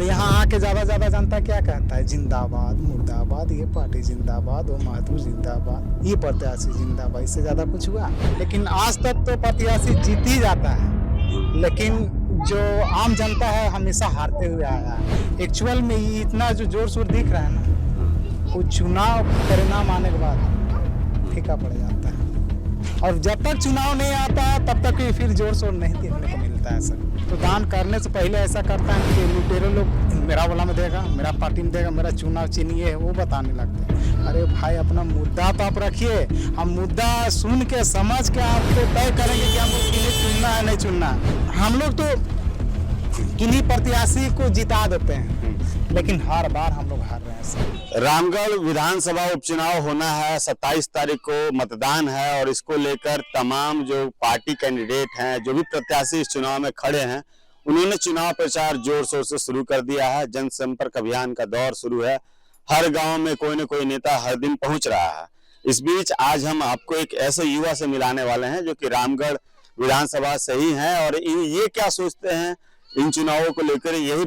और यहाँ आके ज्यादा जनता क्या कहता है, जिंदाबाद मुर्दाबाद, ये पार्टी जिंदाबाद, वो महतू जिंदाबाद, ये प्रत्याशी जिंदाबाद, इससे ज्यादा कुछ हुआ? लेकिन आज तक तो प्रत्याशी जीत ही जाता है, लेकिन जो आम जनता है हमेशा हारते हुए आया है। एक्चुअल में ये इतना जो जोर शोर दिख रहा है ना, वो चुनाव परिणाम आने के बाद फीका पड़ जाता है। और जब तक चुनाव नहीं आता तब तक फिर जोर शोर नहीं देखने को मिलता है सर। तो दान करने से पहले ऐसा करता है कि लुटेरे लोग मेरा वाला में देगा, मेरा पार्टी में देगा, मेरा चुनाव चिन्ह है, वो बताने लगते हैं। अरे भाई अपना मुद्दा तो आप रखिए, हम मुद्दा सुन के समझ के आपको तय करेंगे कि हमको किन्हें चुनना है नहीं चुनना। हम लोग तो किन्हीं प्रत्याशी को जिता देते हैं, लेकिन हर बार हम लोग हार रहे हैं सर। रामगढ़ विधानसभा उपचुनाव होना है, 27 तारीख को मतदान है और इसको लेकर तमाम जो पार्टी कैंडिडेट हैं, जो भी प्रत्याशी इस चुनाव में खड़े हैं, उन्होंने चुनाव प्रचार जोर शोर से शुरू कर दिया है। जनसंपर्क अभियान का दौर शुरू है। हर गांव में कोई न कोई नेता हर दिन पहुंच रहा है। इस बीच आज हम आपको एक ऐसे युवा से मिलाने वाले हैं जो कि रामगढ़ विधानसभा से ही हैं और ये क्या सोचते हैं इन चुनावों को लेकर, यही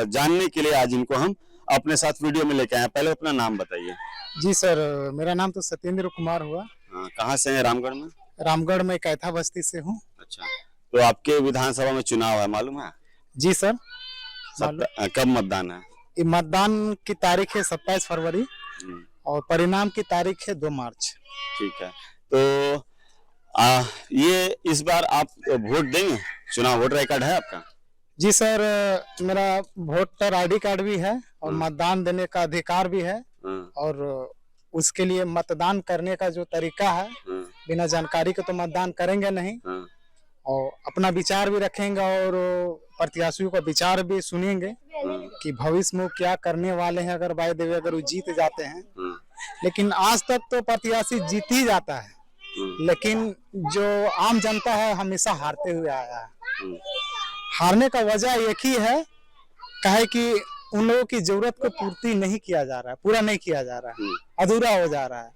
जानने के लिए आज इनको हम अपने साथ वीडियो में लेके आए। पहले अपना नाम बताइए। जी सर, मेरा नाम तो सत्येंद्र कुमार हुआ। कहाँ से हैं रामगढ़ में? रामगढ़ में कैथा बस्ती से हूँ। अच्छा, तो आपके विधानसभा में चुनाव है, मालूम है? जी सर। कब मतदान है? मतदान की तारीख है 27 फरवरी और परिणाम की तारीख है 2 मार्च। ठीक है, तो ये इस बार आप वोट देंगे? चुनाव वोटर आई कार्ड है आपका? जी सर, मेरा वोटर आईडी कार्ड भी है और मतदान देने का अधिकार भी है। और उसके लिए मतदान करने का जो तरीका है, बिना जानकारी के तो मतदान करेंगे नहीं और अपना विचार भी रखेंगे और प्रत्याशियों का विचार भी सुनेंगे कि भविष्य में क्या करने वाले हैं, अगर बाय द वे अगर वो जीत जाते हैं। लेकिन आज तक तो प्रत्याशी जीत ही जाता है, लेकिन जो आम जनता है हमेशा हारते हुए आया है। हारने का वजह एक ही है, कहे कि उन लोगों की जरूरत को पूर्ति नहीं किया जा रहा है, पूरा नहीं किया जा रहा है, अधूरा हो जा रहा है।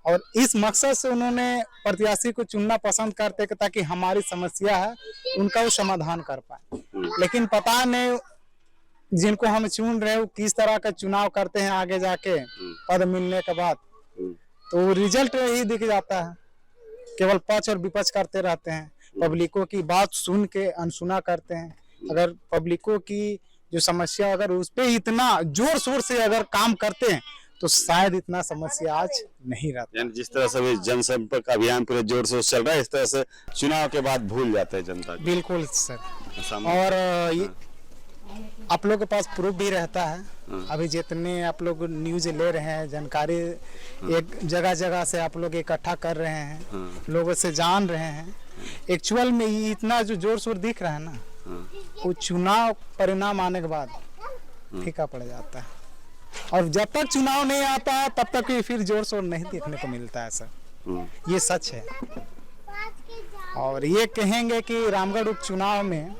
और इस मकसद से उन्होंने प्रत्याशी को चुनना पसंद करते कि ताकि हमारी समस्या है उनका वो समाधान कर पाए। लेकिन पता नहीं जिनको हम चुन रहे हो किस तरह का चुनाव करते हैं आगे जाके पद मिलने के बाद, तो रिजल्ट यही दिख जाता है। केवल पक्ष और विपक्ष करते रहते हैं, पब्लिकों की बात सुन के अनसुना करते हैं। अगर पब्लिकों की जो समस्या अगर उस पे इतना जोर शोर से अगर काम करते हैं तो शायद इतना समस्या आज नहीं रहता। यानी जिस तरह से जनसंपर्क अभियान पूरे जोर शोर चल रहा है, इस तरह से चुनाव के बाद भूल जाते हैं जनता। बिल्कुल सर। और आप लोग के पास प्रूफ भी रहता है। अभी जितने आप लोग न्यूज ले रहे हैं, जानकारी एक जगह जगह से आप लोग इकट्ठा कर रहे हैं, लोगों से जान रहे हैं। एक्चुअल में इतना जो जोर शोर दिख रहा है ना, वो चुनाव परिणाम आने के बाद फीका पड़ जाता है। और जब तक चुनाव नहीं आता तब तक फिर जोर शोर नहीं देखने को मिलता है सर, ये सच है। और ये कहेंगे कि रामगढ़ उपचुनाव में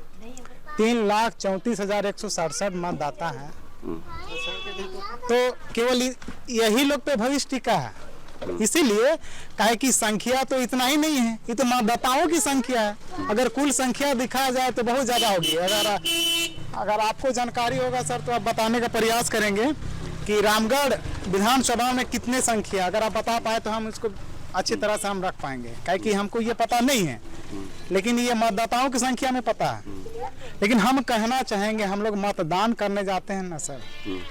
3,34,167 मतदाता है, तो केवल यही लोग पे भविष्य टिका है। इसीलिए कहे कि संख्या तो इतना ही नहीं है, ये तो मतदाताओं की संख्या है। अगर कुल संख्या दिखाया जाए तो बहुत ज्यादा होगी। अगर आपको जानकारी होगा सर तो आप बताने का प्रयास करेंगे कि रामगढ़ विधानसभा में कितने संख्या, अगर आप बता पाए तो हम इसको अच्छी तरह से हम रख पाएंगे, काहे कि हमको ये पता नहीं है, लेकिन ये मतदाताओं की संख्या में पता है। लेकिन हम कहना चाहेंगे, हम लोग मतदान करने जाते हैं ना सर,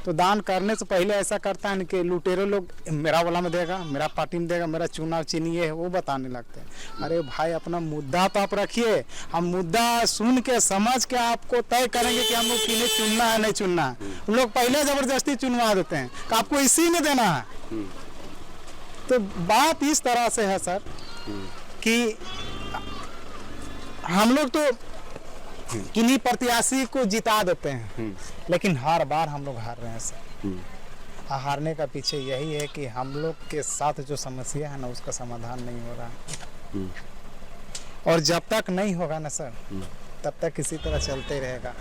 तो दान करने से पहले ऐसा करता है कि लुटेरे लोग मेरा वाला में देगा, मेरा पार्टी में देगा, मेरा चुनाव चिन्ह है, वो बताने लगते हैं। अरे भाई अपना मुद्दा तो आप रखिए, हम मुद्दा सुन के समझ के आपको तय करेंगे कि हमको किन्हें चुनना है नहीं चुनना है। उन लोग पहले जबरदस्ती चुनवा देते हैं कि आपको इसी में देना है। तो बात इस तरह से है सर कि हम लोग तो किन्हीं प्रत्याशी को जिता देते हैं, लेकिन हर बार हम लोग हार रहे हैं सर। हारने का पीछे यही है कि हम लोग के साथ जो समस्या है ना, उसका समाधान नहीं हो रहा है। और जब तक नहीं होगा ना सर, तब तक इसी तरह चलते रहेगा।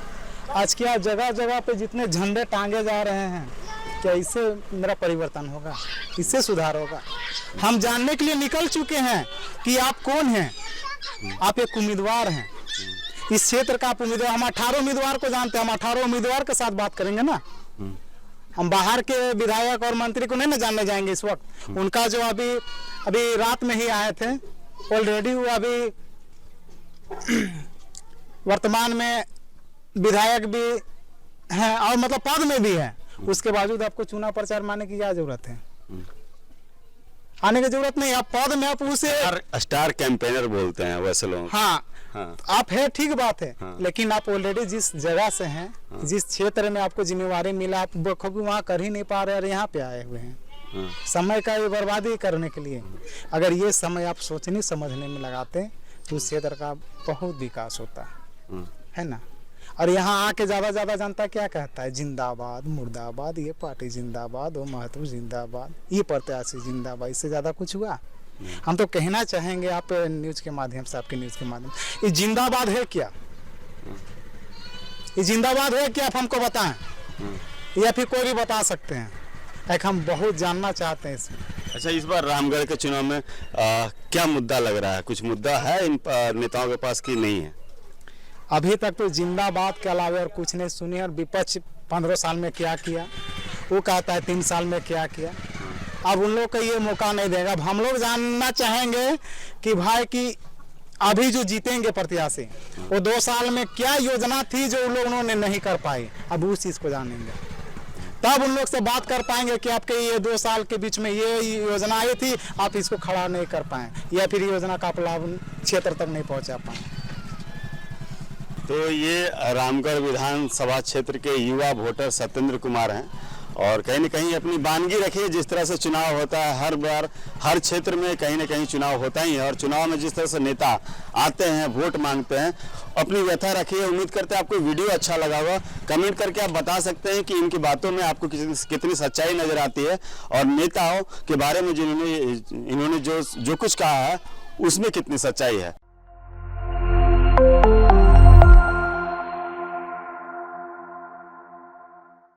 आज क्या जगह जगह पे जितने झंडे टांगे जा रहे हैं, क्या इससे मेरा परिवर्तन होगा? इससे सुधार होगा? हम जानने के लिए निकल चुके हैं कि आप कौन हैं। आप एक उम्मीदवार हैं, इस क्षेत्र का आप उम्मीदवार, हम 18 उम्मीदवार को जानते हैं, हम 18 उम्मीदवार के साथ बात करेंगे ना। हम बाहर के विधायक और मंत्री को नहीं ना जानने जाएंगे इस वक्त। उनका जो अभी रात में ही आए थे, ऑलरेडी वो अभी वर्तमान में विधायक भी हैं और मतलब पद में भी है, उसके बावजूद आपको चुनाव प्रचार मानने की क्या जरूरत है? आने की जरूरत नहीं। आप पद में आप उसे स्टार कैंपेनर बोलते हैं वैसे लोग। हाँ, हाँ। आप है, ठीक बात है। हाँ। लेकिन आप ऑलरेडी जिस जगह से हैं, हाँ। जिस क्षेत्र में आपको जिम्मेवारी मिला, आप बखूबी वहाँ कर ही नहीं पा रहे और यहाँ पे आए हुए हैं। हाँ। समय का ये बर्बादी करने के लिए। अगर ये समय आप सोचने समझने में लगाते तो उस क्षेत्र का बहुत विकास होता है ना। और यहाँ आके ज्यादा जनता क्या कहता है? जिंदाबाद, मुर्दाबाद, ये पार्टी जिंदाबाद, वो महतो जिंदाबाद, ये प्रत्याशी जिंदाबाद। इससे ज्यादा कुछ हुआ? हम तो कहना चाहेंगे आप न्यूज के माध्यम से, आपके न्यूज के माध्यम से, ये जिंदाबाद है क्या? ये जिंदाबाद है क्या? आप हमको बताएं, या फिर कोई भी बता सकते हैं। एक हम बहुत जानना चाहते हैं इसमें। अच्छा, इस बार रामगढ़ के चुनाव में क्या मुद्दा लग रहा है? कुछ मुद्दा है इन नेताओं के पास कि नहीं है? अभी तक तो जिंदाबाद के अलावा और कुछ नहीं सुनी। और विपक्ष 15 साल में क्या किया, वो कहता है 3 साल में क्या किया। अब उन लोग को ये मौका नहीं देगा। अब हम लोग जानना चाहेंगे कि भाई कि अभी जो जीतेंगे प्रत्याशी, वो 2 साल में क्या योजना थी जो उन लोगों ने नहीं कर पाई, अब उस चीज़ को जानेंगे। तब उन लोग से बात कर पाएंगे कि आपके ये 2 साल के बीच में ये योजना आई थी, आप इसको खड़ा नहीं कर पाए, या फिर योजना का आप लाभ क्षेत्र तक नहीं पहुँचा पाए। तो ये रामगढ़ विधानसभा क्षेत्र के युवा वोटर सत्येंद्र कुमार हैं और कहीं न कहीं अपनी बानगी रखिए। जिस तरह से चुनाव होता है, हर बार हर क्षेत्र में कहीं न कहीं चुनाव होता ही है और चुनाव में जिस तरह से नेता आते हैं, वोट मांगते हैं, अपनी व्यथा रखिए। उम्मीद करते हैं आपको वीडियो अच्छा लगा होगा। कमेंट करके आप बता सकते हैं कि इनकी बातों में आपको कितनी सच्चाई नजर आती है और नेताओं के बारे में इन्होंने जो कुछ कहा है उसमें कितनी सच्चाई है।